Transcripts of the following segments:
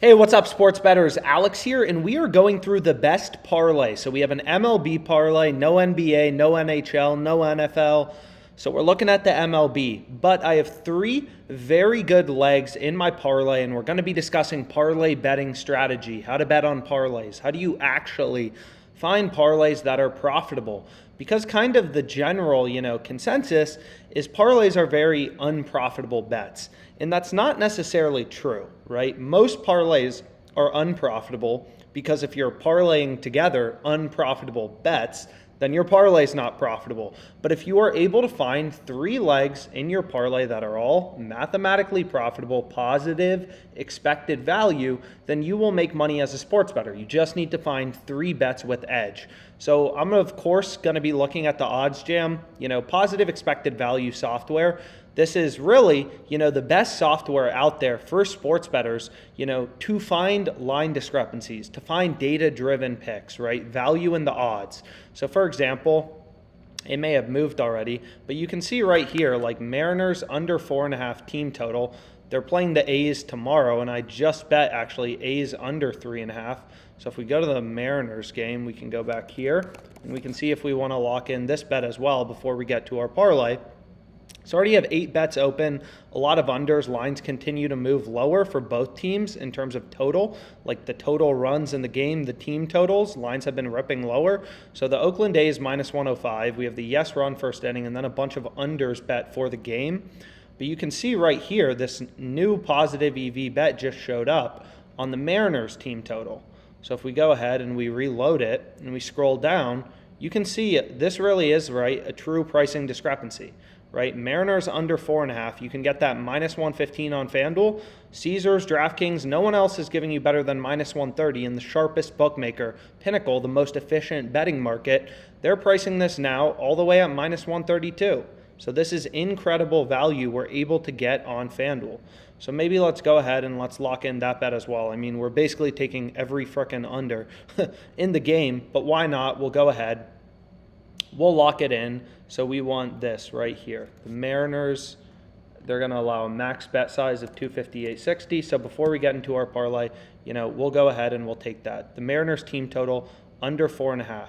Hey, what's up, sports bettors? Alex here, and we are going through the best parlay. So we have an MLB parlay, no NBA, no NHL, no NFL. So we're looking at the MLB, but I have three very good legs in my parlay, and we're going to be discussing parlay betting strategy, how to bet on parlays. How do you actually find parlays that are profitable? Because kind of the general, consensus is parlays are very unprofitable bets. And that's not necessarily true, right? Most parlays are unprofitable because if you're parlaying together unprofitable bets, then your parlay is not profitable. But if you are able to find three legs in your parlay that are all mathematically profitable, positive expected value, then you will make money as a sports bettor. You just need to find three bets with edge. So I'm of course going to be looking at the OddsJam, positive expected value software. This is really, the best software out there for sports bettors, to find line discrepancies, to find data-driven picks, right? Value in the odds. So for example, it may have moved already, but you can see right here, like Mariners under 4.5 team total. They're playing the A's tomorrow, and I just bet actually A's under 3.5. So if we go to the Mariners game, we can go back here, and we can see if we want to lock in this bet as well before we get to our parlay. So already have 8 bets open, a lot of unders. Lines continue to move lower for both teams in terms of total, like the total runs in the game, the team totals. Lines have been ripping lower. So the Oakland A's minus 105. We have the yes run first inning and then a bunch of unders bet for the game. But you can see right here, this new positive EV bet just showed up on the Mariners team total. So if we go ahead and we reload it and we scroll down, you can see this really is, right, a true pricing discrepancy. Right, Mariners under 4.5. You can get that minus 115 on FanDuel. Caesars, DraftKings, no one else is giving you better than minus 130. And the sharpest bookmaker, Pinnacle, the most efficient betting market, they're pricing this now all the way at minus 132. So this is incredible value we're able to get on FanDuel. So maybe let's go ahead and let's lock in that bet as well. I mean, we're basically taking every frickin' under in the game, but why not? We'll go ahead. We'll lock it in. So we want this right here. The Mariners, they're going to allow a max bet size of 258.60. So before we get into our parlay, we'll go ahead and we'll take that. The Mariners team total under 4.5.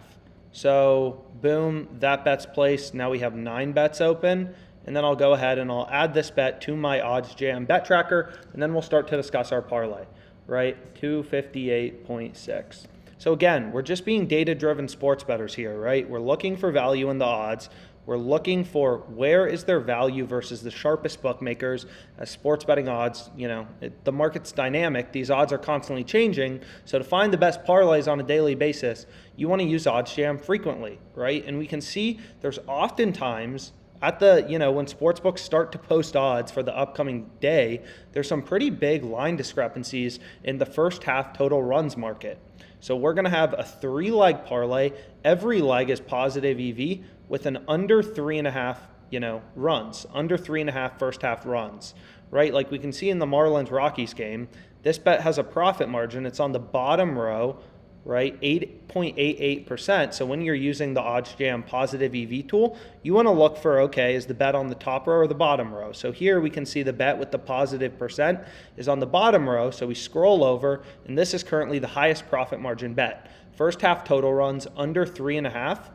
So boom, that bet's placed. Now we have 9 bets open. And then I'll go ahead and I'll add this bet to my OddsJam bet tracker. And then we'll start to discuss our parlay, right? 258.6. So again, we're just being data-driven sports bettors here, right? We're looking for value in the odds. We're looking for where is their value versus the sharpest bookmakers. As sports betting odds, the market's dynamic. These odds are constantly changing. So to find the best parlays on a daily basis, you want to use OddsJam frequently, right? And we can see there's oftentimes at the, when sportsbooks start to post odds for the upcoming day, there's some pretty big line discrepancies in the first half total runs market. So we're going to have a 3-leg parlay. Every leg is positive EV with an under 3.5, runs, under 3.5 first half runs, right? Like we can see in the Marlins-Rockies game, this bet has a profit margin. It's on the bottom row, right? 8.88%. So when you're using the OddsJam Positive EV Tool, you want to look for, okay, is the bet on the top row or the bottom row? So here we can see the bet with the positive percent is on the bottom row. So we scroll over, and this is currently the highest profit margin bet. First half total runs under 3.5.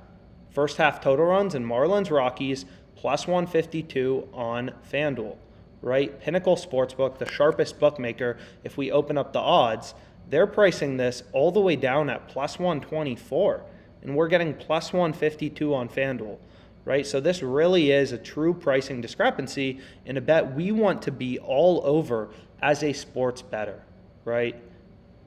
First half total runs in Marlins Rockies plus 152 on FanDuel, right? Pinnacle Sportsbook, the sharpest bookmaker. If we open up the odds, they're pricing this all the way down at plus 124, and we're getting plus 152 on FanDuel, right? So this really is a true pricing discrepancy in a bet we want to be all over as a sports bettor, right?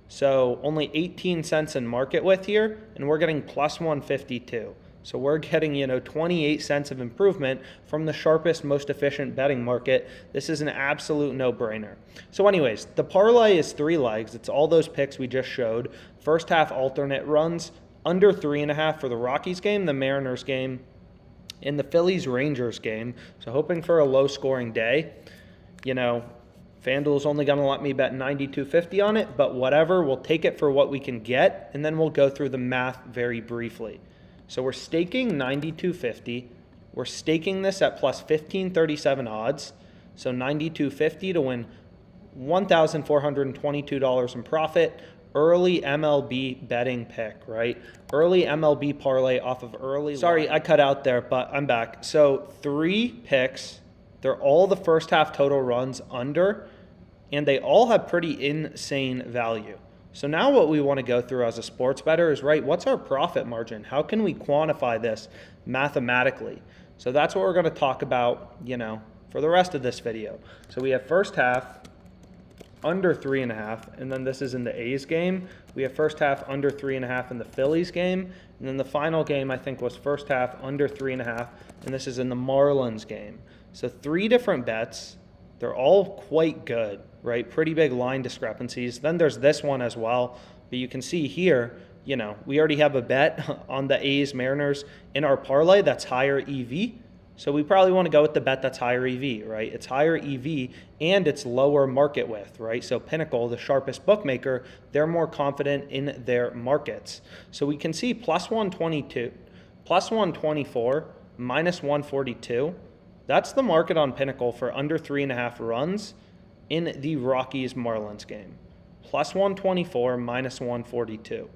So only 18 cents in market with here, and we're getting plus 152. So we're getting, 28 cents of improvement from the sharpest, most efficient betting market. This is an absolute no-brainer. So anyways, the parlay is 3 legs. It's all those picks we just showed. First half alternate runs under 3.5 for the Rockies game, the Mariners game, and the Phillies-Rangers game. So hoping for a low-scoring day. FanDuel's only going to let me bet 92.50 on it, but whatever. We'll take it for what we can get, and then we'll go through the math very briefly. So we're staking 92.50. We're staking this at plus 1537 odds. So 92.50 to win $1,422 in profit. Early MLB betting pick, right? Early MLB parlay off of early. Sorry, I cut out there, but I'm back. So 3 picks. They're all the first half total runs under, and they all have pretty insane value. So now what we want to go through as a sports bettor is, right, what's our profit margin? How can we quantify this mathematically? So that's what we're going to talk about, for the rest of this video. So we have first half under 3.5, and then this is in the A's game. We have first half under 3.5 in the Phillies game, and then the final game I think was first half under 3.5, and this is in the Marlins game. So 3 different bets. They're all quite good, right? Pretty big line discrepancies. Then there's this one as well, but you can see here, we already have a bet on the A's Mariners in our parlay that's higher EV. So we probably want to go with the bet that's higher EV, right? It's higher EV and it's lower market width, right? So Pinnacle, the sharpest bookmaker, they're more confident in their markets. So we can see plus 122, plus 124, minus 142. That's the market on Pinnacle for under 3.5 runs in the Rockies Marlins game. Plus 124, minus 142.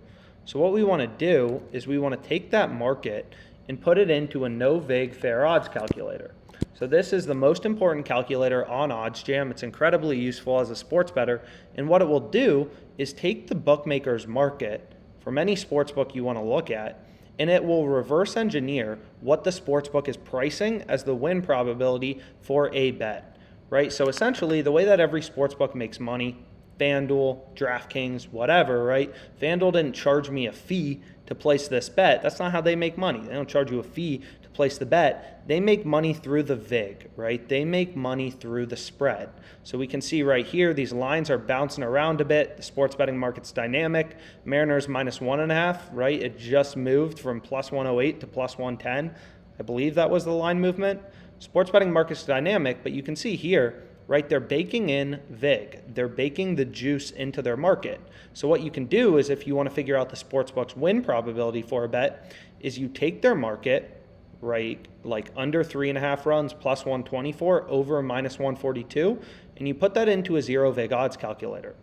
So what we want to do is we want to take that market and put it into a no vig fair odds calculator. So this is the most important calculator on OddsJam. It's incredibly useful as a sports bettor. And what it will do is take the bookmaker's market from any sports book you want to look at, and it will reverse engineer what the sports book is pricing as the win probability for a bet, right? So essentially the way that every sports book makes money, FanDuel, DraftKings, whatever, right? FanDuel didn't charge me a fee to place this bet. That's not how they make money. They don't charge you a fee to place the bet. They make money through the vig, right? They make money through the spread. So we can see right here, these lines are bouncing around a bit. The sports betting market's dynamic. Mariners minus 1.5, right? It just moved from plus 108 to plus 110. I believe that was the line movement. Sports betting market's dynamic, but you can see here, right, they're baking in vig. They're baking the juice into their market. So what you can do is, if you want to figure out the sportsbook's win probability for a bet, is you take their market, right, like under 3.5 runs plus 124 over minus 142, and you put that into a zero vig odds calculator.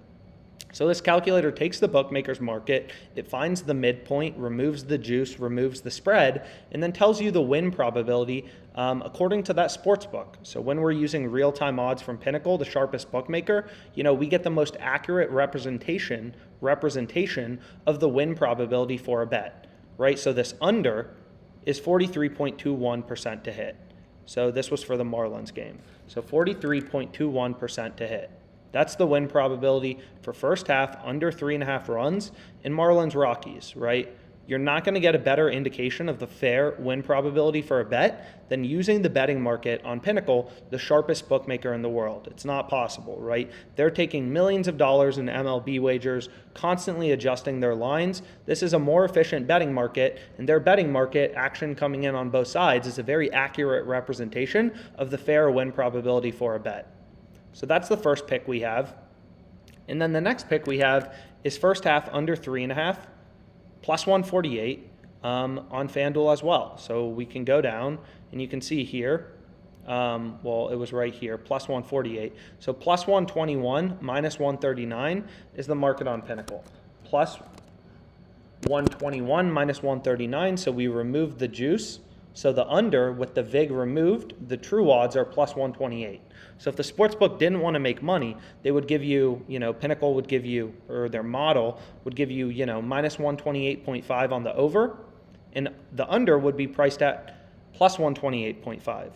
So this calculator takes the bookmaker's market, it finds the midpoint, removes the juice, removes the spread, and then tells you the win probability according to that sports book. So when we're using real-time odds from Pinnacle, the sharpest bookmaker, we get the most accurate representation of the win probability for a bet, right? So this under is 43.21% to hit. So this was for the Marlins game. So 43.21% to hit. That's the win probability for first half under 3.5 runs in Marlins Rockies, right? You're not going to get a better indication of the fair win probability for a bet than using the betting market on Pinnacle, the sharpest bookmaker in the world. It's not possible, right? They're taking millions of dollars in MLB wagers, constantly adjusting their lines. This is a more efficient betting market, and their betting market action coming in on both sides is a very accurate representation of the fair win probability for a bet. So that's the first pick we have. And then the next pick we have is first half under 3.5, plus 148 on FanDuel as well. So we can go down and you can see here, well, it was right here, plus 148. So plus 121 minus 139 is the market on Pinnacle. Plus 121 minus 139, so we removed the juice. So the under with the vig removed, the true odds are plus 128. So if the sportsbook didn't want to make money, they would give you, Pinnacle would give you, or their model would give you, minus 128.5 on the over, and the under would be priced at plus 128.5,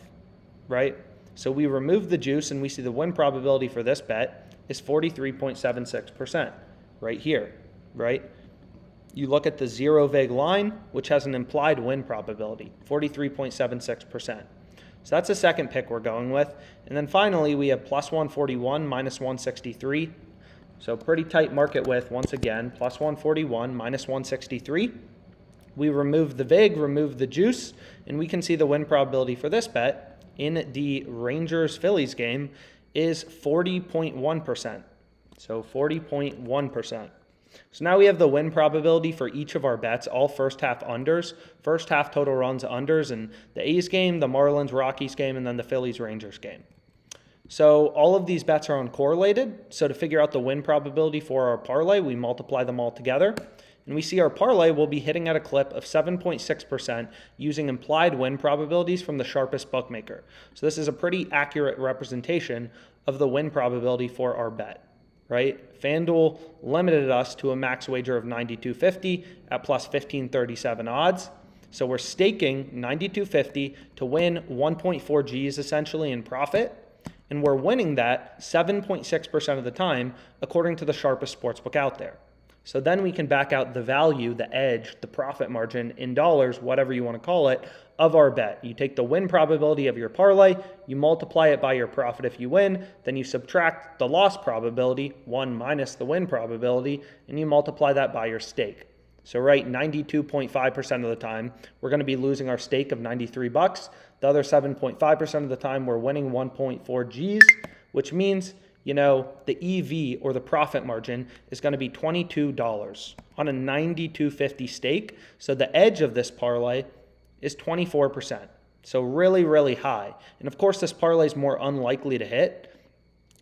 right? So we remove the juice and we see the win probability for this bet is 43.76% right here, right? You look at the zero vig line, which has an implied win probability, 43.76%. So that's the second pick we're going with. And then finally, we have plus 141, minus 163. So pretty tight market width, once again, plus 141, minus 163. We remove the vig, remove the juice, and we can see the win probability for this bet in the Rangers-Phillies game is 40.1%. So 40.1%. So now we have the win probability for each of our bets, all first half unders, first half total runs unders in the A's game, the Marlins Rockies game, and then the Phillies Rangers game. So all of these bets are uncorrelated. So to figure out the win probability for our parlay, we multiply them all together. And we see our parlay will be hitting at a clip of 7.6% using implied win probabilities from the sharpest bookmaker. So this is a pretty accurate representation of the win probability for our bet, right? FanDuel limited us to a max wager of 92.50 at plus 1537 odds. So we're staking 92.50 to win 1.4 G's essentially in profit. And we're winning that 7.6% of the time, according to the sharpest sportsbook out there. So then we can back out the value, the edge, the profit margin in dollars, whatever you want to call it, of our bet. You take the win probability of your parlay, you multiply it by your profit if you win, then you subtract the loss probability, 1 minus the win probability, and you multiply that by your stake. So right, 92.5% of the time, we're going to be losing our stake of 93 bucks. The other 7.5% of the time, we're winning 1.4 G's, which means, you know, the EV or the profit margin is going to be $22 on a 92.50 stake. So the edge of this parlay is 24%. So really, really high. And of course, this parlay is more unlikely to hit.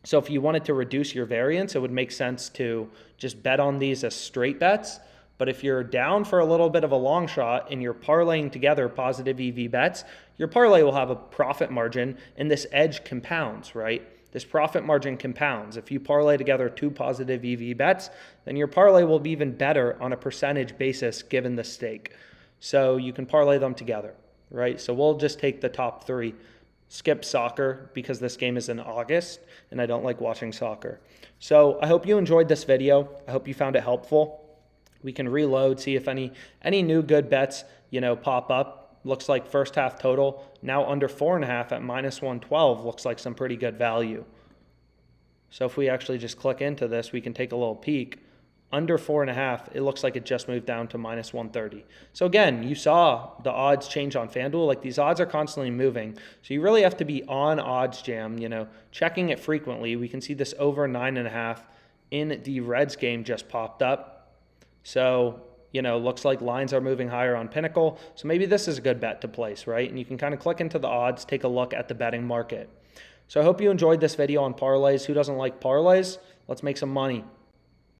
So if you wanted to reduce your variance, it would make sense to just bet on these as straight bets. But if you're down for a little bit of a long shot and you're parlaying together positive EV bets, your parlay will have a profit margin and this edge compounds, right? This profit margin compounds. If you parlay together 2 positive EV bets, then your parlay will be even better on a percentage basis given the stake. So you can parlay them together, right? So we'll just take the top 3. Skip soccer because this game is in August and I don't like watching soccer. So I hope you enjoyed this video. I hope you found it helpful. We can reload, see if any new good bets, you know, pop up. Looks like first half total now under 4.5 at minus 112 looks like some pretty good value. So if we actually just click into this, we can take a little peek. Under 4.5, it looks like it just moved down to minus 130. So again, you saw the odds change on FanDuel. Like these odds are constantly moving. So you really have to be on OddsJam, you know, checking it frequently. We can see this over 9.5 in the Reds game just popped up. So, you know, looks like lines are moving higher on Pinnacle. So maybe this is a good bet to place, right? And you can kind of click into the odds, take a look at the betting market. So I hope you enjoyed this video on parlays. Who doesn't like parlays? Let's make some money.